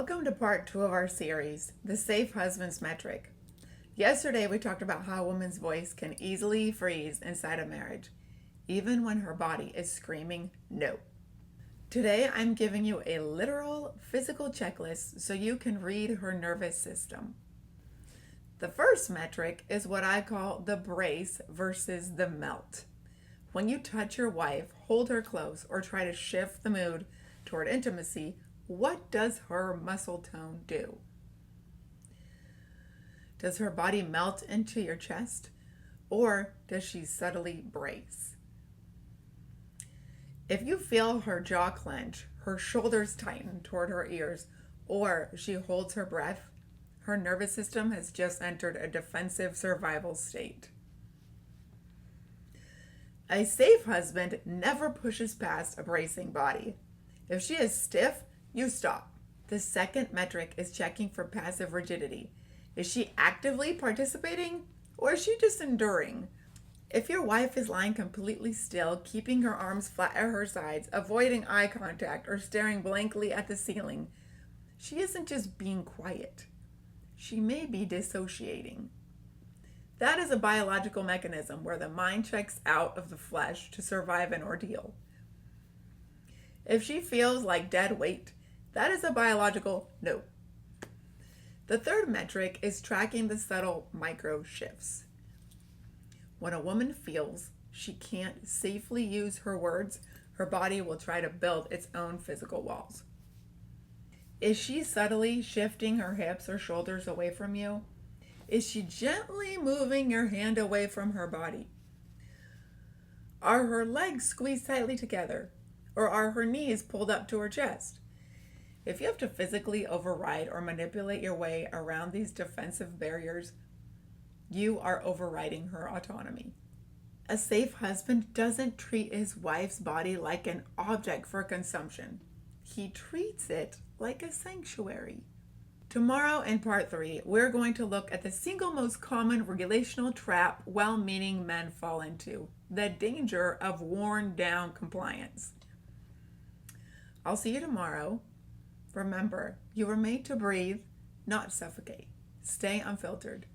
Welcome to part 2 of our series, The Safe Husband's Metric. Yesterday we talked about how a woman's voice can easily freeze inside a marriage, even when her body is screaming no. Today I'm giving you a literal physical checklist so you can read her nervous system. The first metric is what I call the brace versus the melt. When you touch your wife, hold her close, or try to shift the mood toward intimacy, what does her muscle tone do? Does her body melt into your chest, or does she subtly brace? If you feel her jaw clench, her shoulders tighten toward her ears, or she holds her breath, her nervous system has just entered a defensive survival state. A safe husband never pushes past a bracing body. If she is stiff, you stop. The second metric is checking for passive rigidity. Is she actively participating, or is she just enduring? If your wife is lying completely still, keeping her arms flat at her sides, avoiding eye contact, or staring blankly at the ceiling, she isn't just being quiet. She may be dissociating. That is a biological mechanism where the mind checks out of the flesh to survive an ordeal. If she feels like dead weight, that is a biological no. The third metric is tracking the subtle micro shifts. When a woman feels she can't safely use her words, her body will try to build its own physical walls. Is she subtly shifting her hips or shoulders away from you? Is she gently moving your hand away from her body? Are her legs squeezed tightly together, or are her knees pulled up to her chest? If you have to physically override or manipulate your way around these defensive barriers, you are overriding her autonomy. A safe husband doesn't treat his wife's body like an object for consumption. He treats it like a sanctuary. Tomorrow in part 3, we're going to look at the single most common relational trap well-meaning men fall into, the danger of worn-down compliance. I'll see you tomorrow. Remember, you were made to breathe, not suffocate. Stay unfiltered.